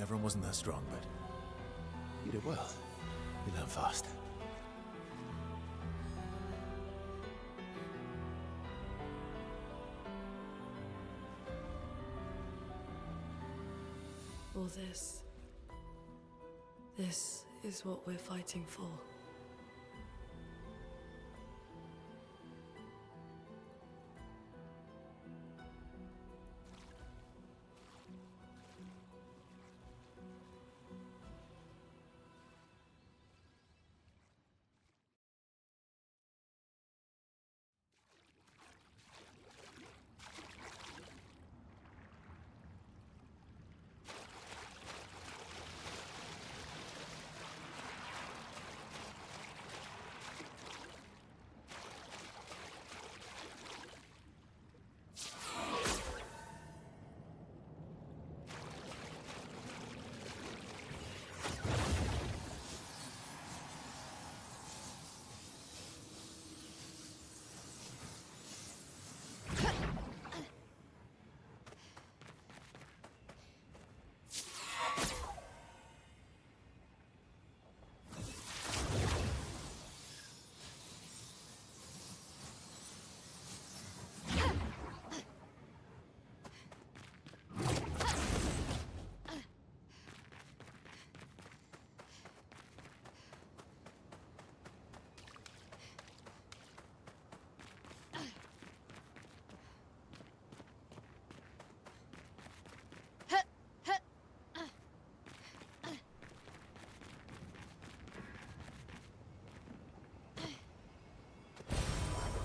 Everyone wasn't that strong, but you did well. You learn fast. All this. This is what we're fighting for.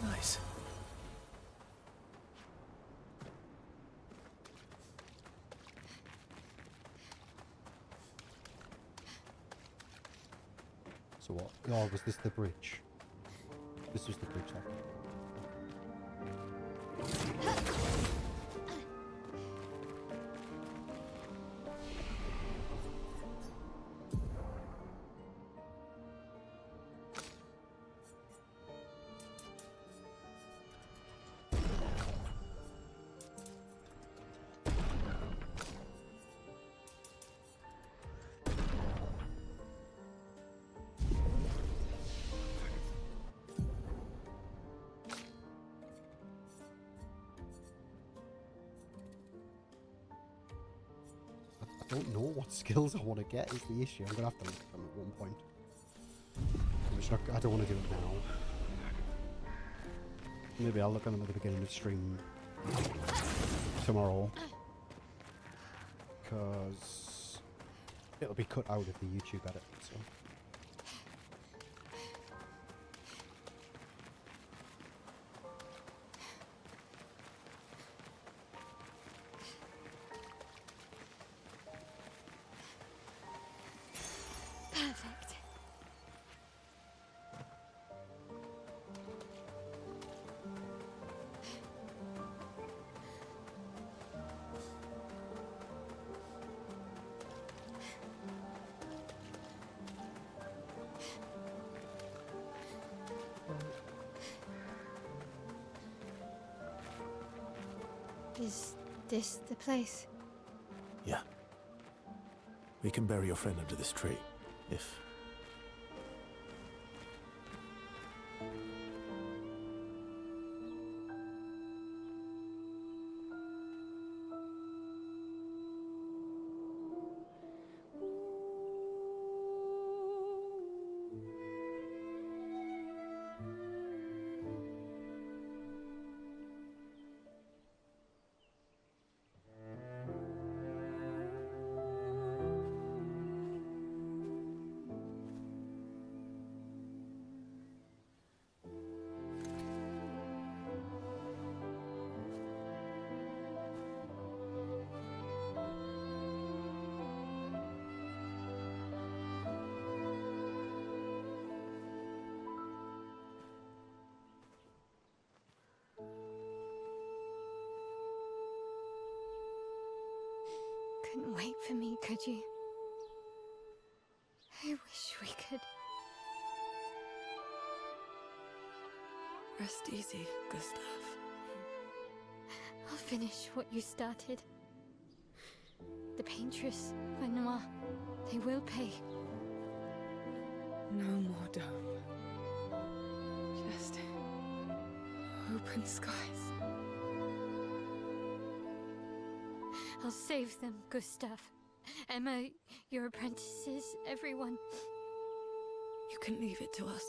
Nice. So what? Oh, was this the bridge? This was the bridge, okay. I don't know what skills I want to get is the issue. I'm going to have to look at them at one point. I don't want to do it now. Maybe I'll look at them at the beginning of stream tomorrow. Because it'll be cut out of the YouTube edit, so... Perfect. Is this the place? Yeah. We can bury your friend under this tree, if... Couldn't wait for me, could you? I wish we could. Rest easy, Gustav. I'll finish what you started. The paintress, Renoir, they will pay. No more dome. Just open skies. I'll save them, Gustav. Emma, your apprentices, everyone. You can leave it to us.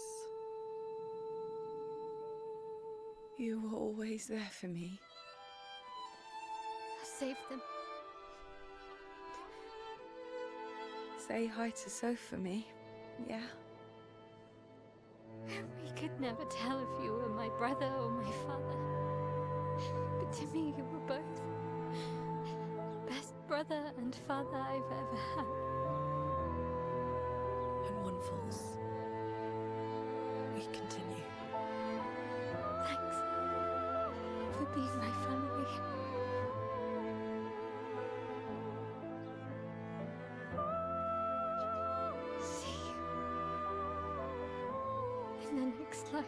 You were always there for me. I'll save them. Say hi to Soph for me, yeah? We could never tell if you were my brother or my father. But to me, you were both. Best brother and father I've ever had. When one falls, we continue. Thanks for being my family. See you in the next life.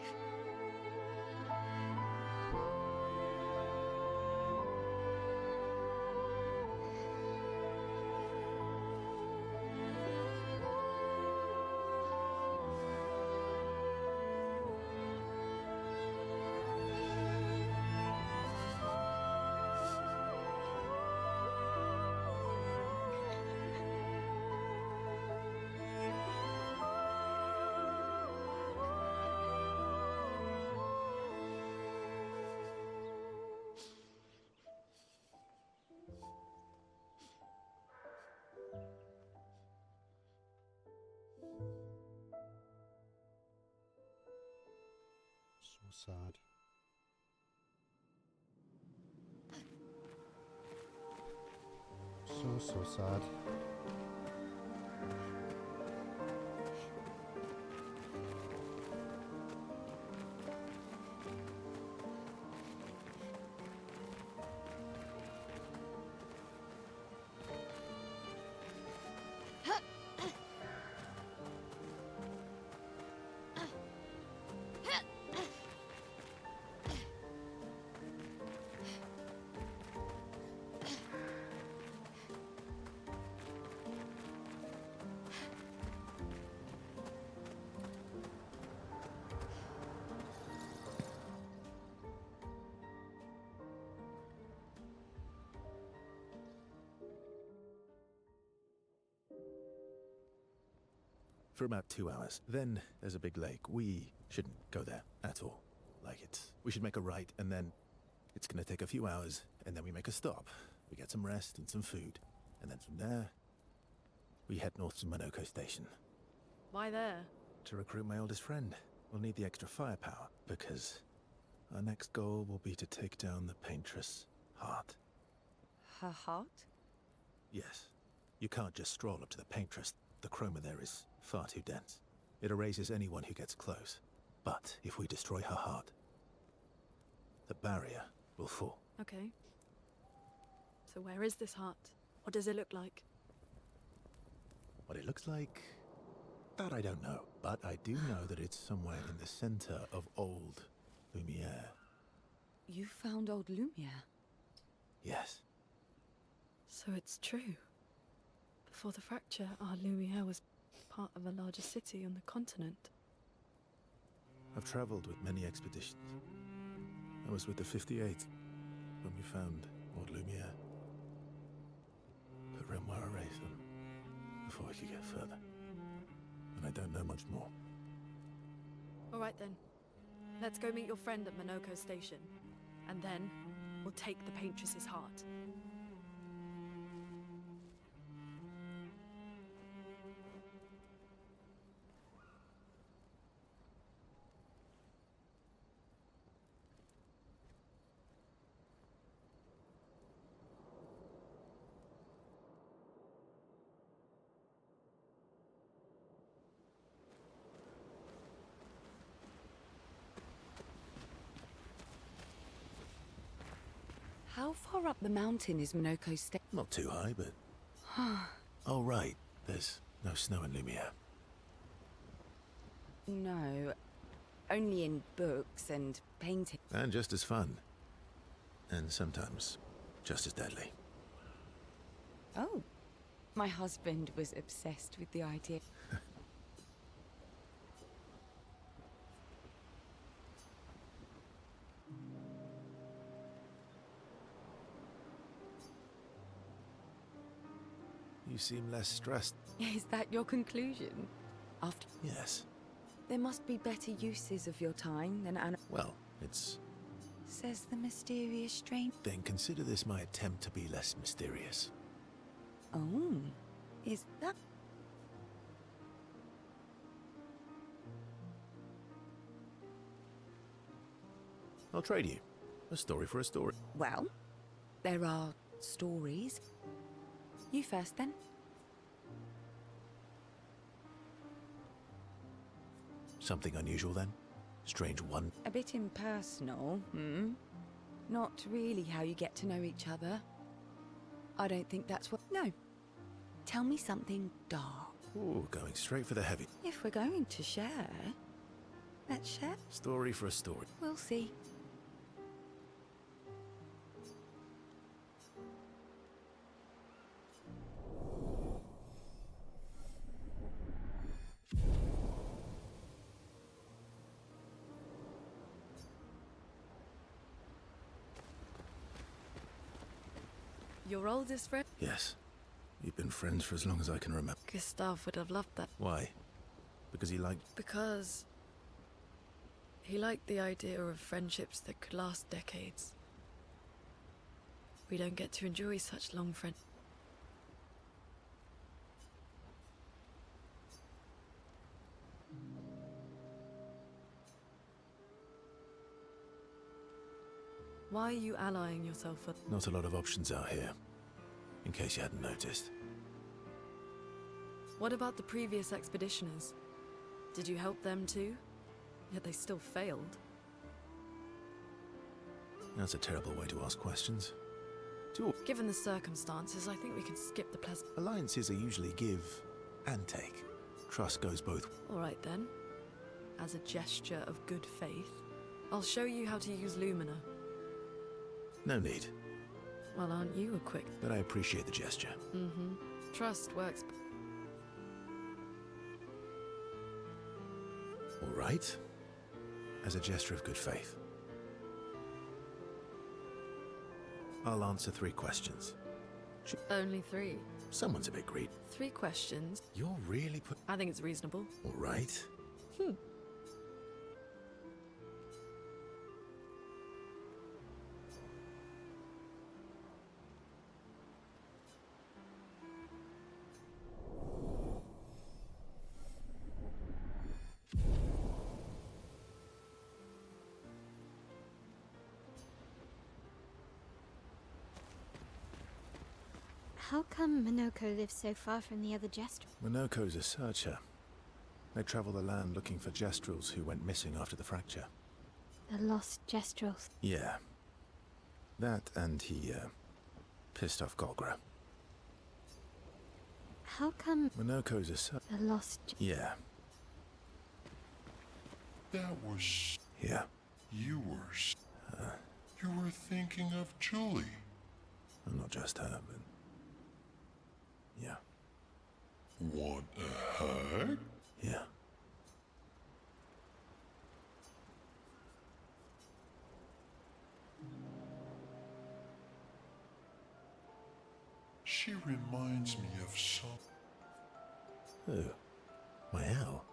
So sad. So sad. For about 2 hours. Then there's a big lake. We shouldn't go there at all. We should make a right, and then it's gonna take a few hours, and then we make a stop. We get some rest and some food. And then from there, we head north to Monoko Station. Why there? To recruit my oldest friend. We'll need the extra firepower, because our next goal will be to take down the Paintress Heart. Her heart? Yes. You can't just stroll up to the Paintress. The chroma there is far too dense. It erases anyone who gets close. But if we destroy her heart, the barrier will fall. Okay. So where is this heart? What does it look like? What it looks like, that I don't know. But I do know that it's somewhere in the center of old Lumiere. You found old Lumiere? Yes. So it's true. Before the fracture, our Lumiere was part of a larger city on the continent. I've traveled with many expeditions. I was with the 58th when we found old Lumiere. But Renoir erased them before we could get further. And I don't know much more. All right then. Let's go meet your friend at Monoko Station. And then, we'll take the Paintress's heart. How far up the mountain is Monoko Station? Not too high, but... Oh, right. There's no snow in Lumiere. No, only in books and paintings. And just as fun. And sometimes just as deadly. Oh, My husband was obsessed with the idea. You seem less stressed. Is that your conclusion? After Yes. there must be better uses of your time than Anna. Well, it's... Says the mysterious stranger. Then consider this my attempt to be less mysterious. Oh, is that? I'll trade you. A story for a story. Well, there are stories. You first, then. Something unusual then? Strange one? A bit impersonal, hmm? Not really how you get to know each other. I don't think that's what... No. Tell me something dark. Ooh, going straight for the heavy. If we're going to share, let's share. Story for a story. We'll see. Your oldest friend? Yes. You've been friends for as long as I can remember. Gustav would have loved that. Why? Because he liked... Because he liked the idea of friendships that could last decades. We don't get to enjoy such long friendships. Why are you allying yourself with... Not a lot of options out here. In case you hadn't noticed. What about the previous expeditioners? Did you help them too? Yet they still failed. That's a terrible way to ask questions. Given the circumstances, I think we can skip the pleasant... Alliances are usually give and take. Trust goes both... Alright then. As a gesture of good faith, I'll show you how to use Lumina. No need. Well, aren't you equipped? But I appreciate the gesture. Mm-hmm. Trust works. All right. As a gesture of good faith. I'll answer 3 questions. Only 3. Someone's a bit greedy. 3 questions. You're really put... I think it's reasonable. All right. How come Minoko lives so far from the other Jestrel? Minoko's a searcher. They travel the land looking for Jestrels who went missing after the fracture. The lost Jestrels. Yeah. That and he, pissed off Golgra. How come Minoko's a the lost... Yeah. That was... Yeah. You were... You were thinking of Julie. Well, not just her, but... Yeah. Want a hug? Yeah. She reminds me of some... Who? Mael?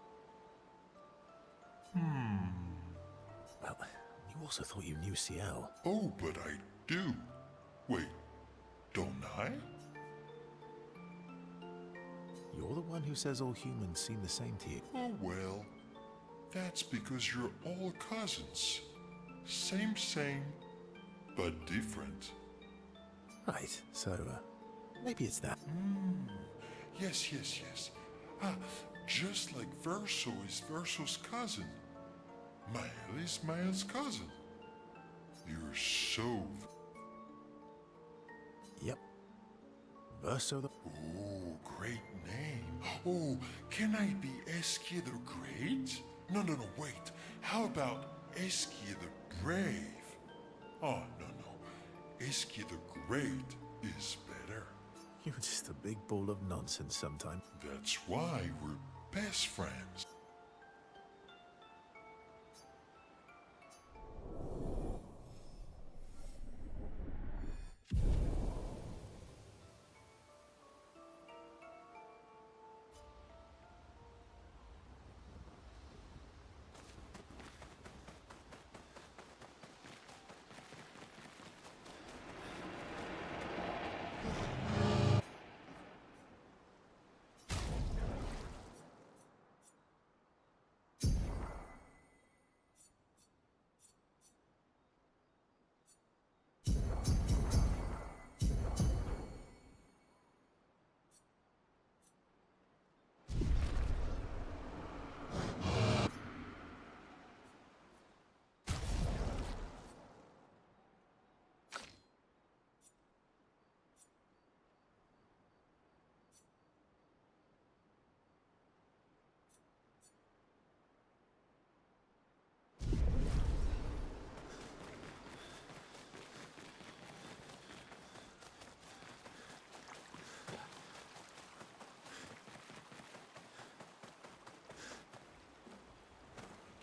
Well, you also thought you knew Ciel. Oh, but I do. Wait, don't I? You're the one who says all humans seem the same to you. Oh, well. That's because you're all cousins. Same, but different. Right, so, maybe it's that. Yes. Just like Verso is Verso's cousin. Mael is Mael's cousin. You're so... Yep. Verso the... Oh, great name. Oh, can I be Eskia the Great? No, wait. How about Eskia the Brave? Oh, no. Eskia the Great is better. You're just a big ball of nonsense sometimes. That's why we're best friends.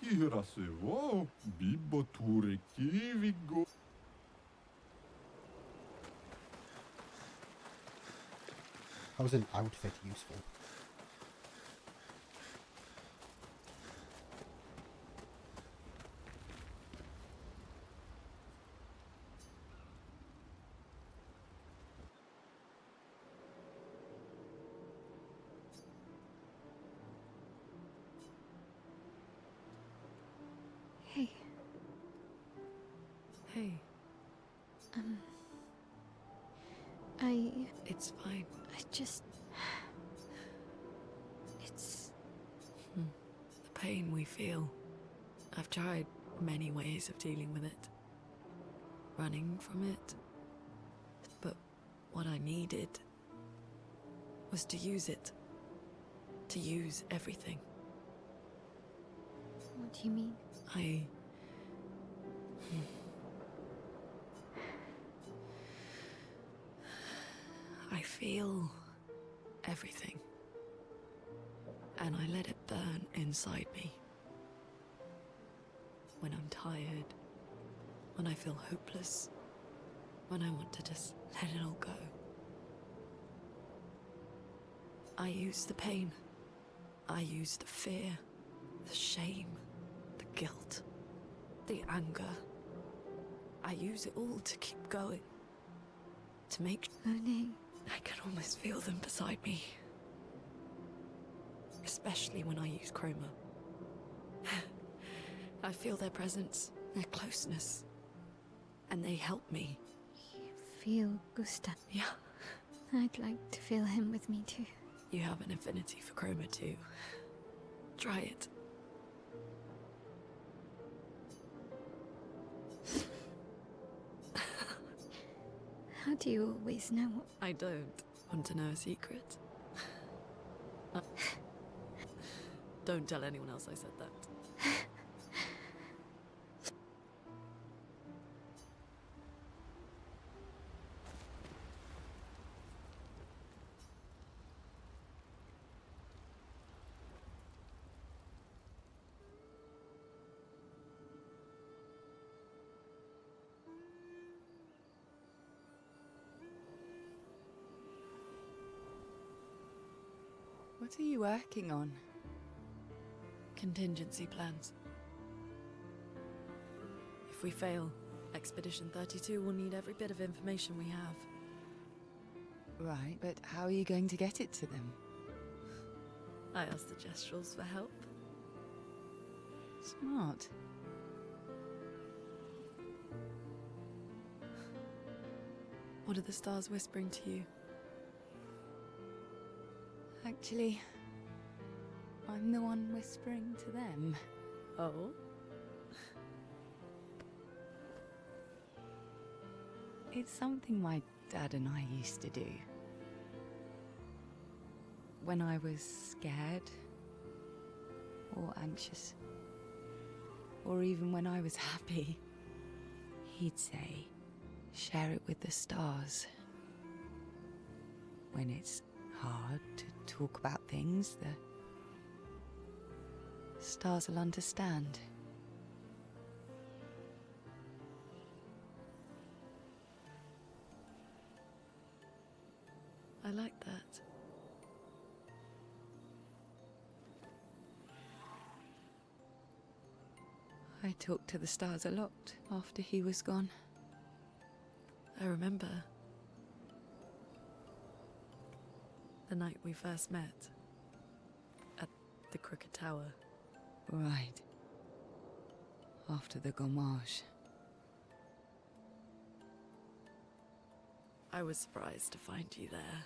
Kira se wo, bibbo ture kivigo. How's an outfit useful? Hey, Hey, it's fine. I just... It's... The pain we feel. I've tried many ways of dealing with it. Running from it. But what I needed was to use it. To use everything. What do you mean? I feel everything. And I let it burn inside me. When I'm tired, when I feel hopeless, when I want to just let it all go. I use the pain. I use the fear, the shame, the guilt, the anger. I use it all to keep going. To make... Monet. I can almost feel them beside me. Especially when I use Chroma. I feel their presence, their closeness. And they help me. You feel Gustav? Yeah. I'd like to feel him with me too. You have an affinity for Chroma too. Try it. How do you always know? I don't want to know a secret. Don't tell anyone else I said that. What are you working on? Contingency plans. If we fail, Expedition 32 will need every bit of information we have. Right, but how are you going to get it to them? I asked the Gestrals for help. Smart. What are the stars whispering to you? Actually, I'm the one whispering to them. Oh? It's something my dad and I used to do. When I was scared, or anxious, or even when I was happy, he'd say, share it with the stars. when it's hard to talk about things, the stars will understand. I like that. I talked to the stars a lot after he was gone. I remember the night we first met at the Crooked Tower. Right. After the gommage. I was surprised to find you there.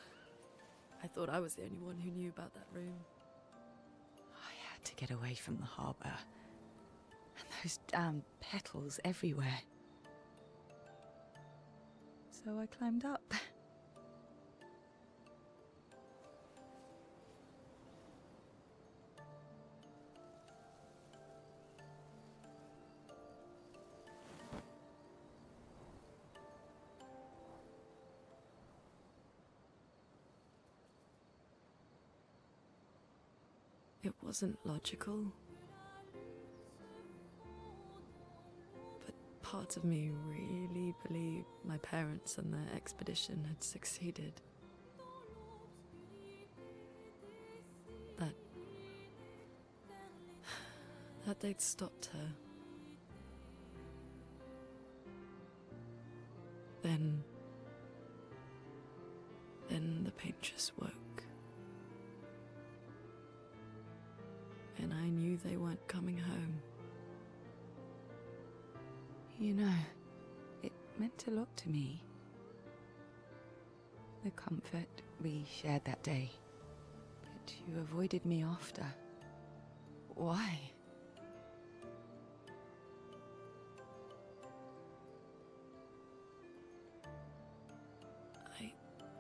I thought I was the only one who knew about that room. I had to get away from the harbour. And those damn petals everywhere. So I climbed up. It wasn't logical. But parts of me really believed my parents and their expedition had succeeded. That they'd stopped her. Then the paint just woke. And I knew they weren't coming home. You know, it meant a lot to me. The comfort we shared that day. But you avoided me after. Why?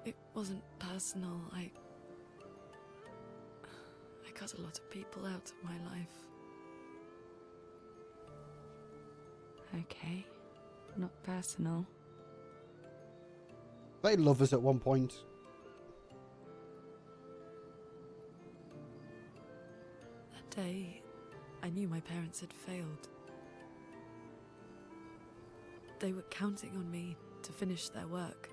It wasn't personal. I cut a lot of people out of my life. Okay, not personal. They love us at one point. That day, I knew my parents had failed. They were counting on me to finish their work.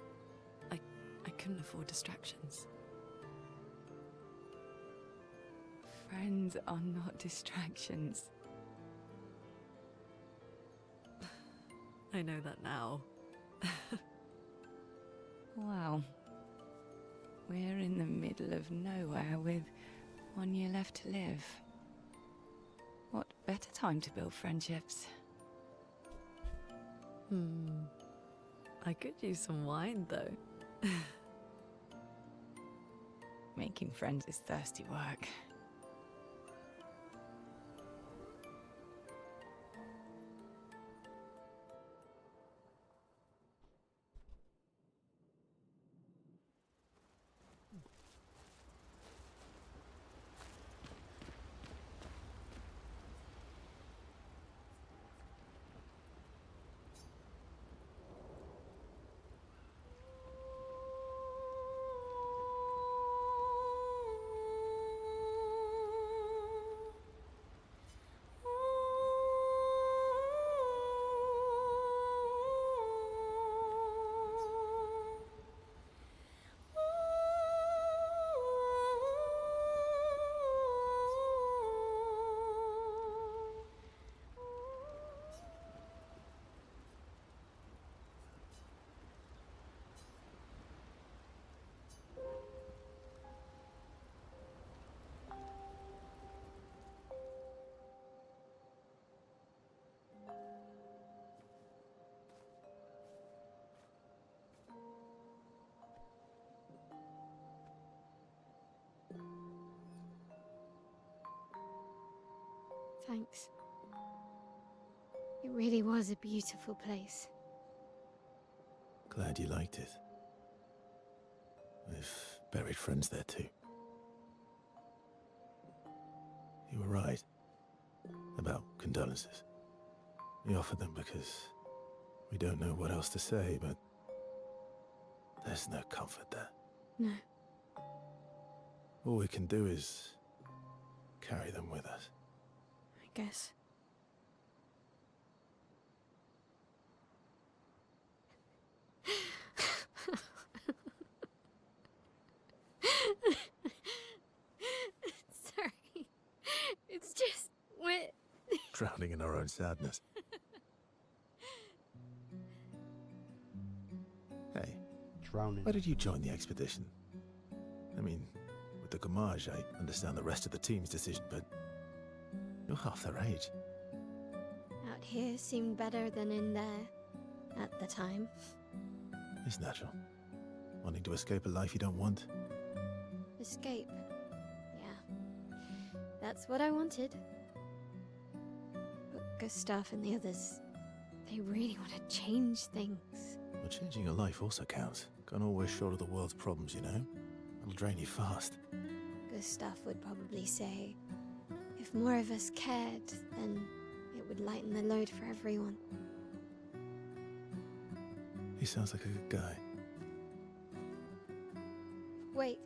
I couldn't afford distractions. Friends are not distractions. I know that now. Wow. We're in the middle of nowhere with 1 year left to live. What better time to build friendships? I could use some wine, though. Making friends is thirsty work. Thanks. It really was a beautiful place. Glad you liked it. We've buried friends there too. You were right about condolences. We offered them because we don't know what else to say, but there's no comfort there. No, All we can do is carry them with us. I guess. Sorry. It's just we're Drowning in our own sadness. Hey, Drowning. why did you join the expedition? I mean, with the Gamage, I understand the rest of the team's decision, but you're half their age. out here seemed better than in there at the time. It's natural. Wanting to escape a life you don't want. Escape. Yeah. That's what I wanted. But Gustav and the others, they really want to change things. Well, changing your life also counts. Can't always shoulder the world's problems, you know? It'll drain you fast. Gustav would probably say, if more of us cared, then it would lighten the load for everyone. He sounds like a good guy. Wait.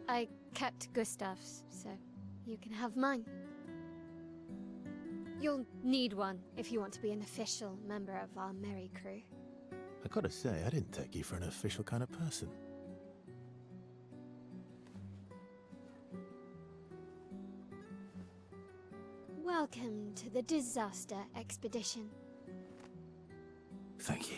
I kept Gustav's, so you can have mine. You'll need one if you want to be an official member of our merry crew. I gotta say, I didn't take you for an official kind of person. Welcome to the disaster expedition. Thank you.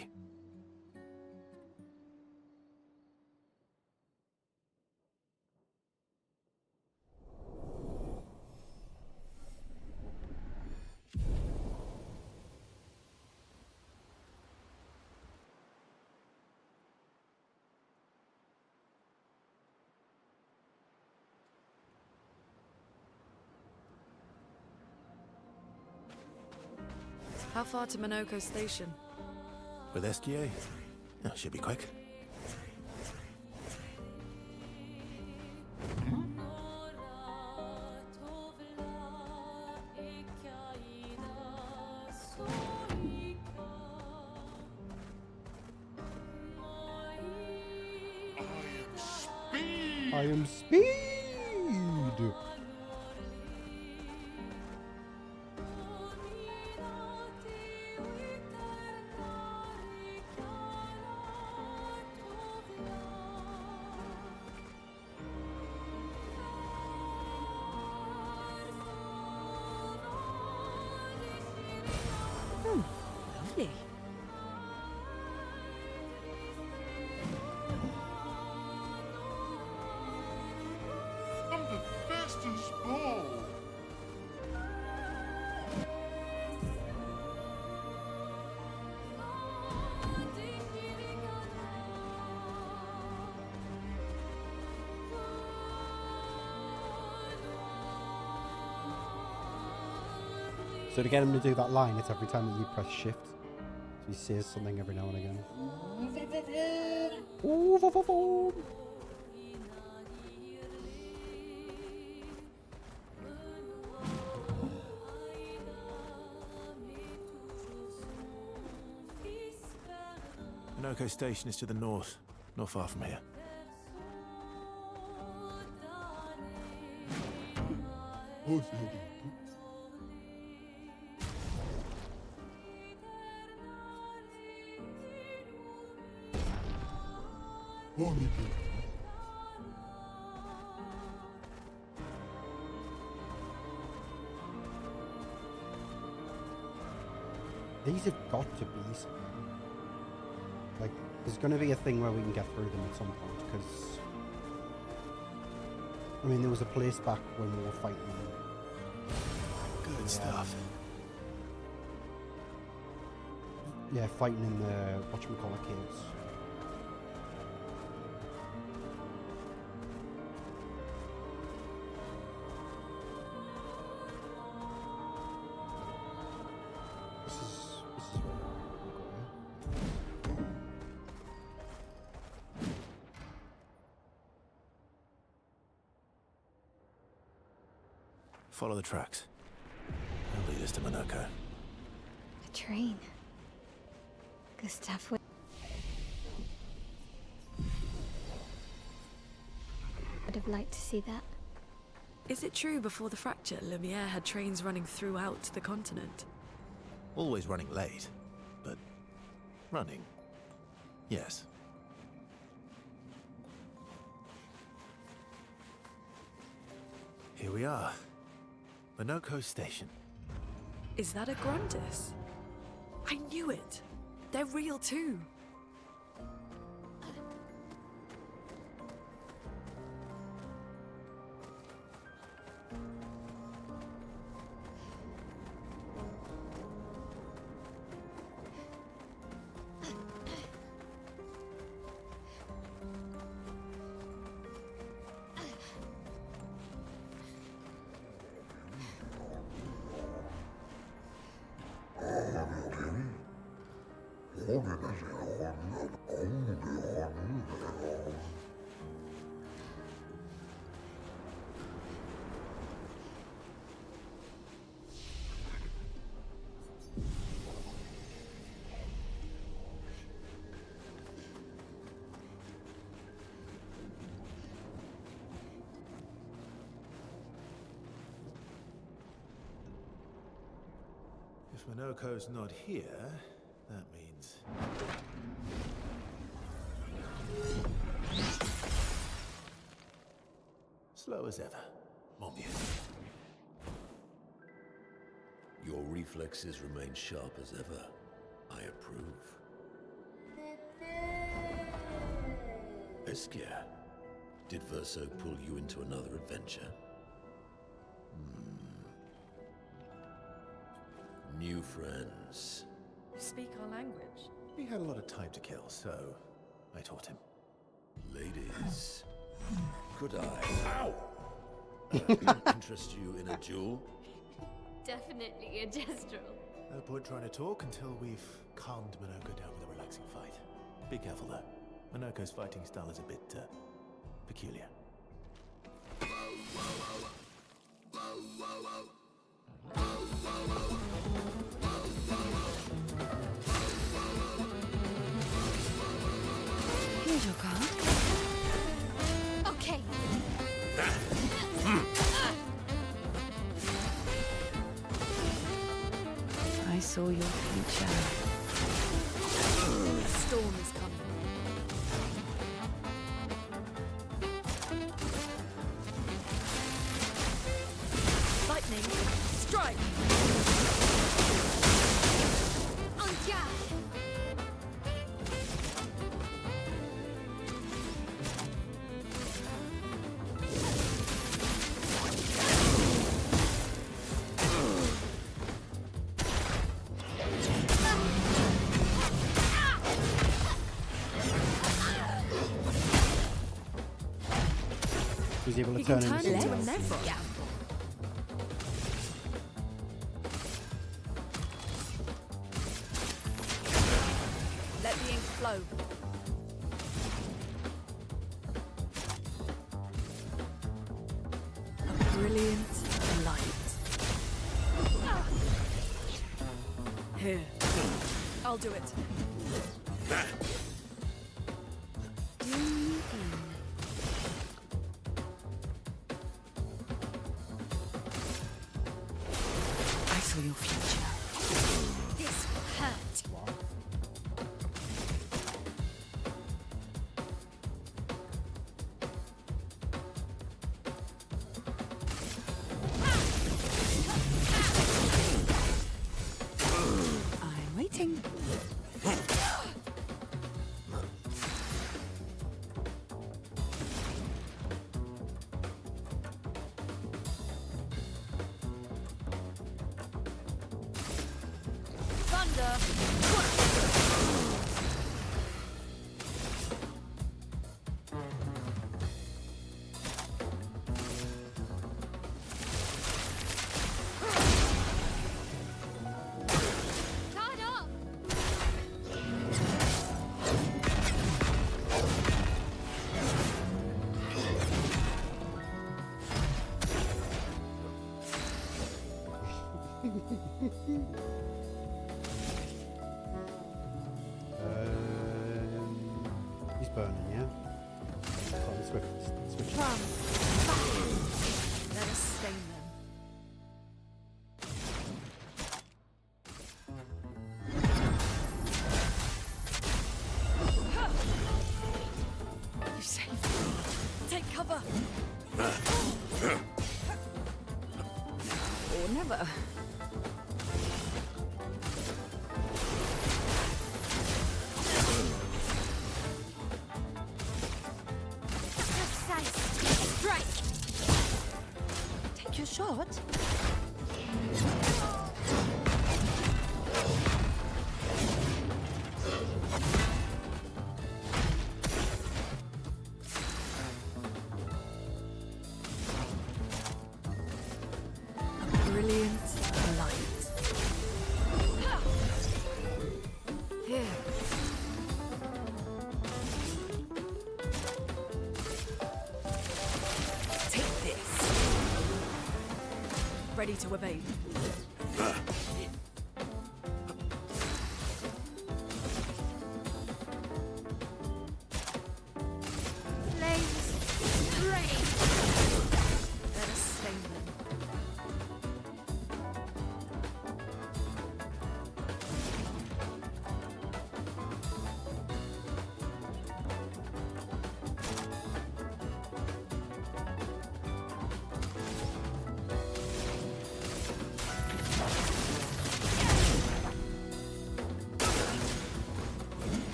How far to Minoko Station? With SGA? Oh, should be quick. I am speed! Lovely. I'm the fastest ball. So to get him to do that line, it's every time that you press shift. So he says something every now and again. Ooh, vo, vo, vo. Minoko Station is to the north, not far from here. These have got to be something. Like, there's going to be a thing where we can get through them at some point, because... I mean, there was a place back when we were fighting them. Good stuff. Yeah, fighting in the whatchamacallit caves. This is where we're going. Follow the tracks. They'll lead us to Minoko. A train. Gustav would... have liked to see that. Is it true before the fracture, Lumiere had trains running throughout the continent? Always running late, but running. Yes. Here we are. Minoko Station. Is that a Grundis? I knew it! They're real too! If Minoko's not here, that means... slow as ever. Mon Dieu. Your reflexes remain sharp as ever. I approve. Esquire, did Verso pull you into another adventure? New friends. You speak our language? He had a lot of time to kill, so I taught him. Ladies, could I interest you in a duel? Definitely a gestural. No point trying to talk until we've calmed Minoko down with a relaxing fight. Be careful though. Minoko's fighting style is a bit peculiar. Here's your car. Okay. I saw your future. A storm is coming. Lightning, strike! En garde. He's able to He turn can turn into into something a else. Nephron. Let the ink flow. A brilliant light. Here. I'll do it. I saw your future. This will hurt. I'm waiting. Thunder! Caught up. He's burning, yeah? Got the switch. Plum. safe. Take cover. Or never. Precise strike. Take your shot. Brilliant light. Here. Take this. Ready to evade. Flames rain. Let us slay them.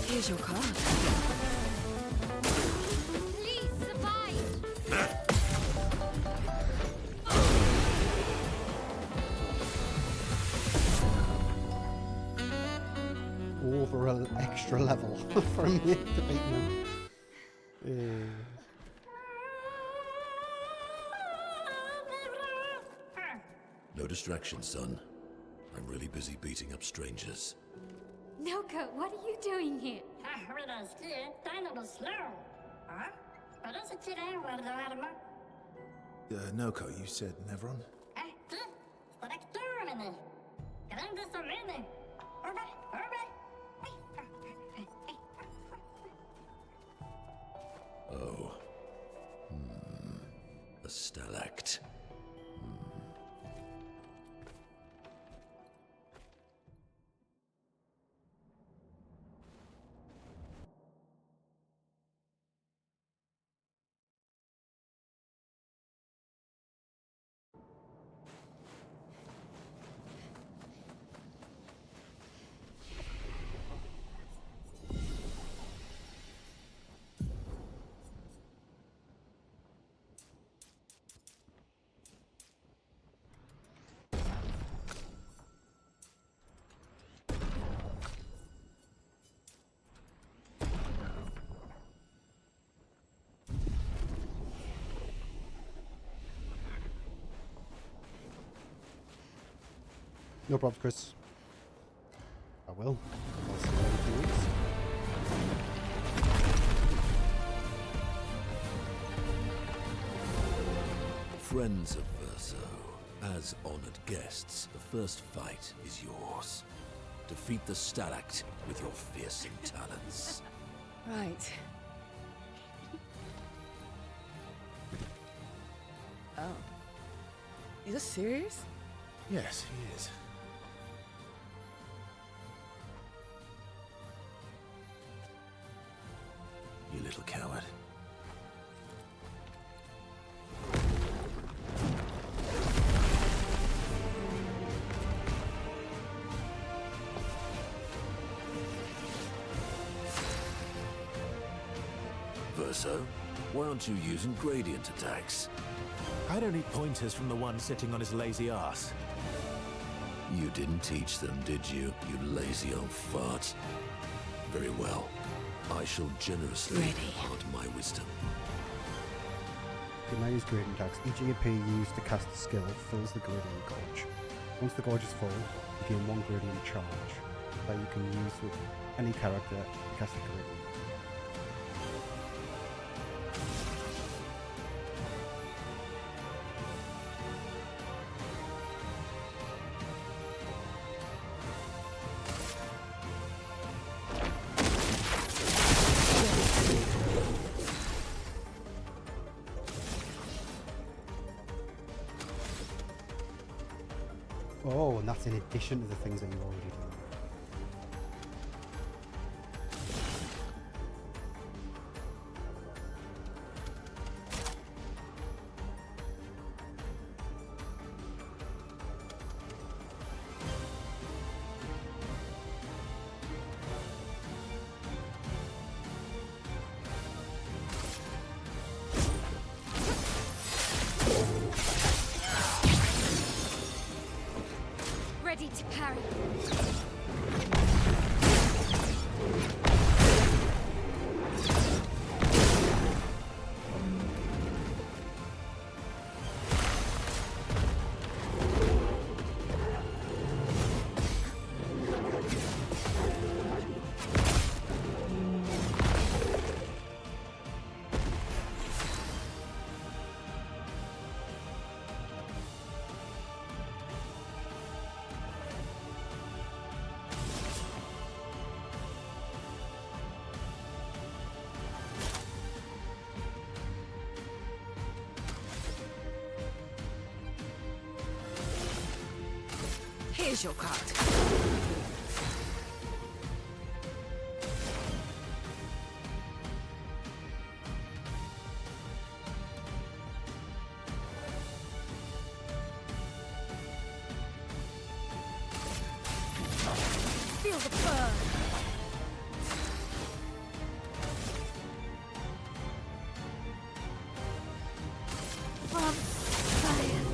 Here's your card. Please survive. Over an extra level from me to beat him. No distraction, son. I'm really busy beating up strangers. Noko, what are you doing here? Noko, you said Nevron? Oh. A stalact. No problems, Chris. I will. I'll see you in a few weeks. Friends of Verso, as honored guests, the first fight is yours. Defeat the Stalact with your fearsome talents. Right. Oh. Is this serious? Yes, he is. little coward. Verso, why aren't you using gradient attacks? I don't need pointers from the one sitting on his lazy ass. You didn't teach them, did you, you lazy old fart? Very well. I shall generously impart my wisdom. You can now use gradient attacks. Each EP used to cast a skill fills the gradient gauge. Once the gauge is full, you gain 1 gradient charge that you can use with any character to cast a gradient. Oh, and that's in addition to the things that you already do. Ready to parry. Here's your card. Feel the burn. From fire.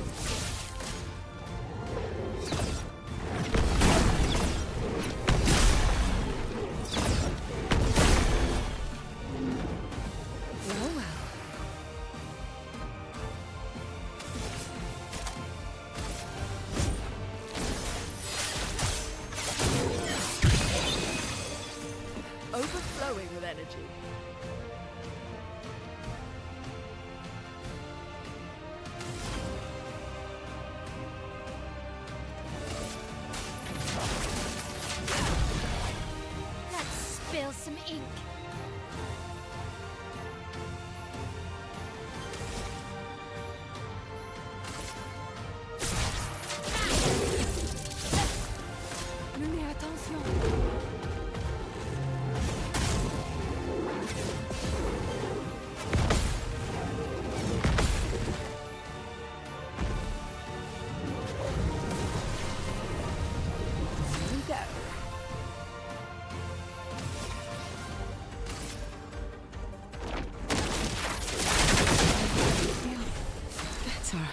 Well, well. Overflowing with energy. Let's spill some ink. Mais attention. Here we go. Feel better.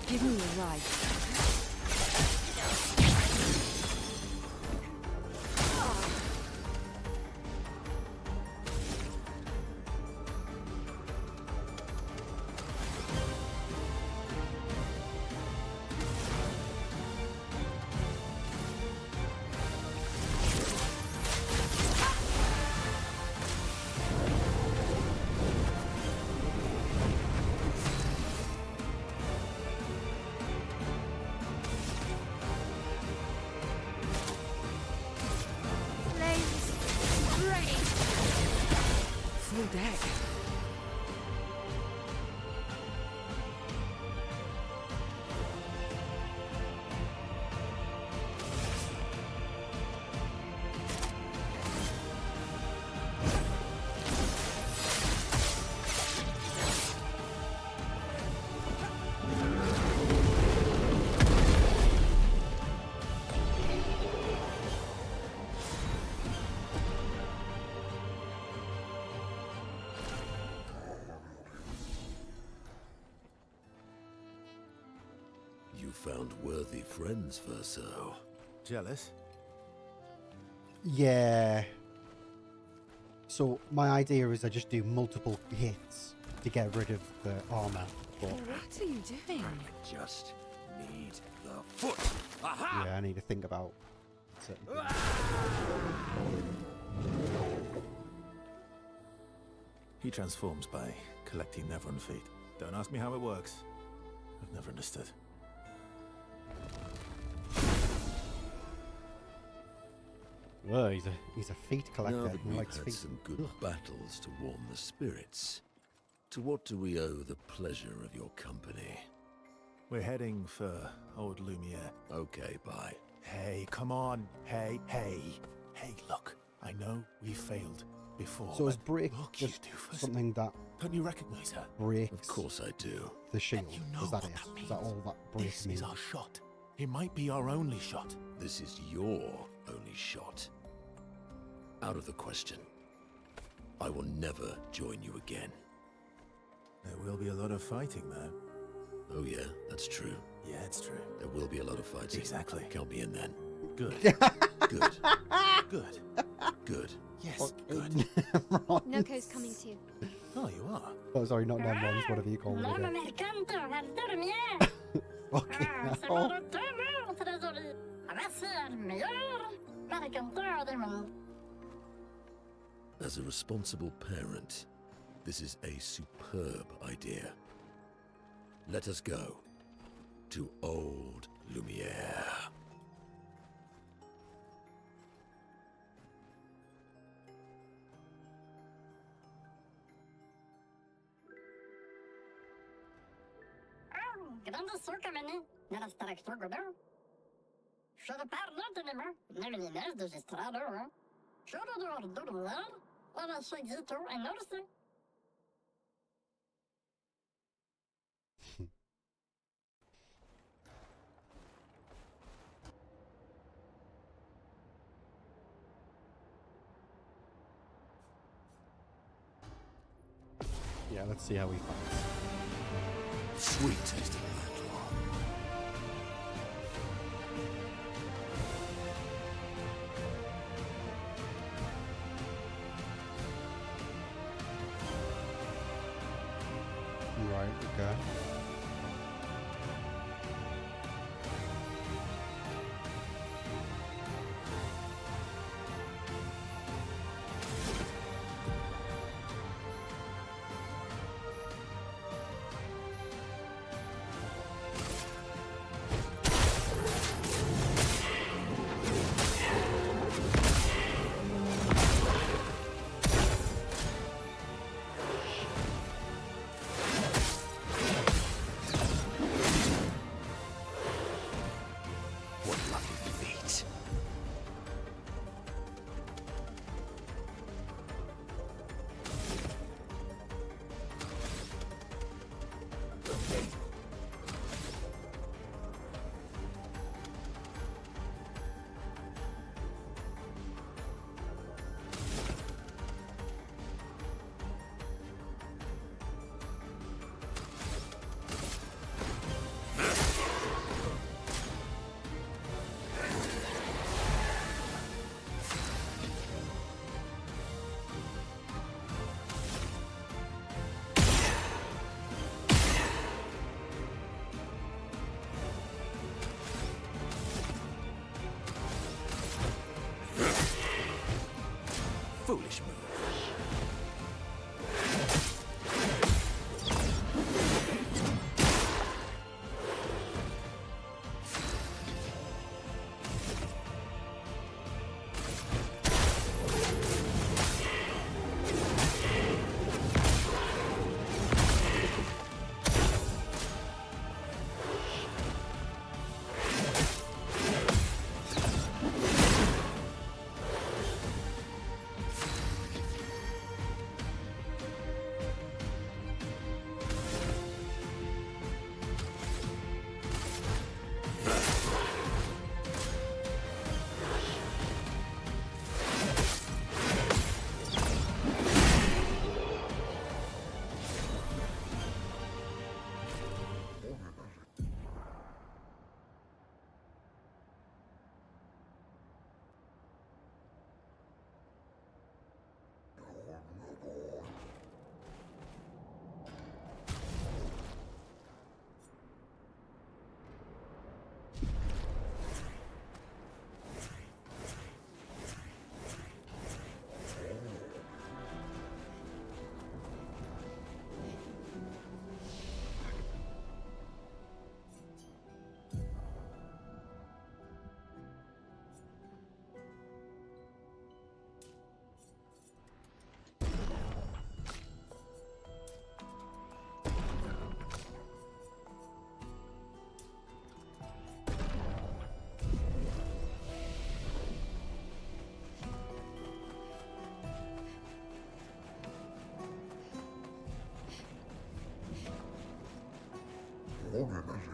Give me a ride. You found worthy friends, Verso. Jealous? Yeah. So my idea is I just do multiple hits to get rid of the armor. But What are you doing? I just need the foot. Aha! yeah, I need to think about certain things. He transforms by collecting Neveron feet. Don't ask me how it works. I've never understood. Well, he's a feet collector. Now that He we've likes had feet. some good battles to warm the spirits, to what do we owe the pleasure of your company? We're heading for old Lumiere. Okay, bye. Hey, come on. Hey. Hey, look. I know we failed before. So is but break look, you just doofus. something that Don't you recognize her? breaks Of course I do. the shield? You know Is that what it? that Is that means. all that break This means? is our shot. It might be our only shot. This is your only shot. Out of the question. I will never join you again. There will be a lot of fighting, though. Oh yeah, that's true. Yeah, it's true. There will be a lot of fighting. Exactly. Count me in then. Good. Good. Good. Good. Yes, good. Noko's coming too. Oh, you are? Oh, sorry, not Nemrons, whatever you call it. Okay. Oh, As a responsible parent, this is a superb idea. Let us go to old Lumiere. Grande suca, menino. Nella staractor go. Should have parled anymore. Never the nest does estrado. Should have do that. Well, I should get to and notice it. yeah, let's see how he fights. Sweet taste of battle. Right, okay. What lucky feet. Foolish move. organization.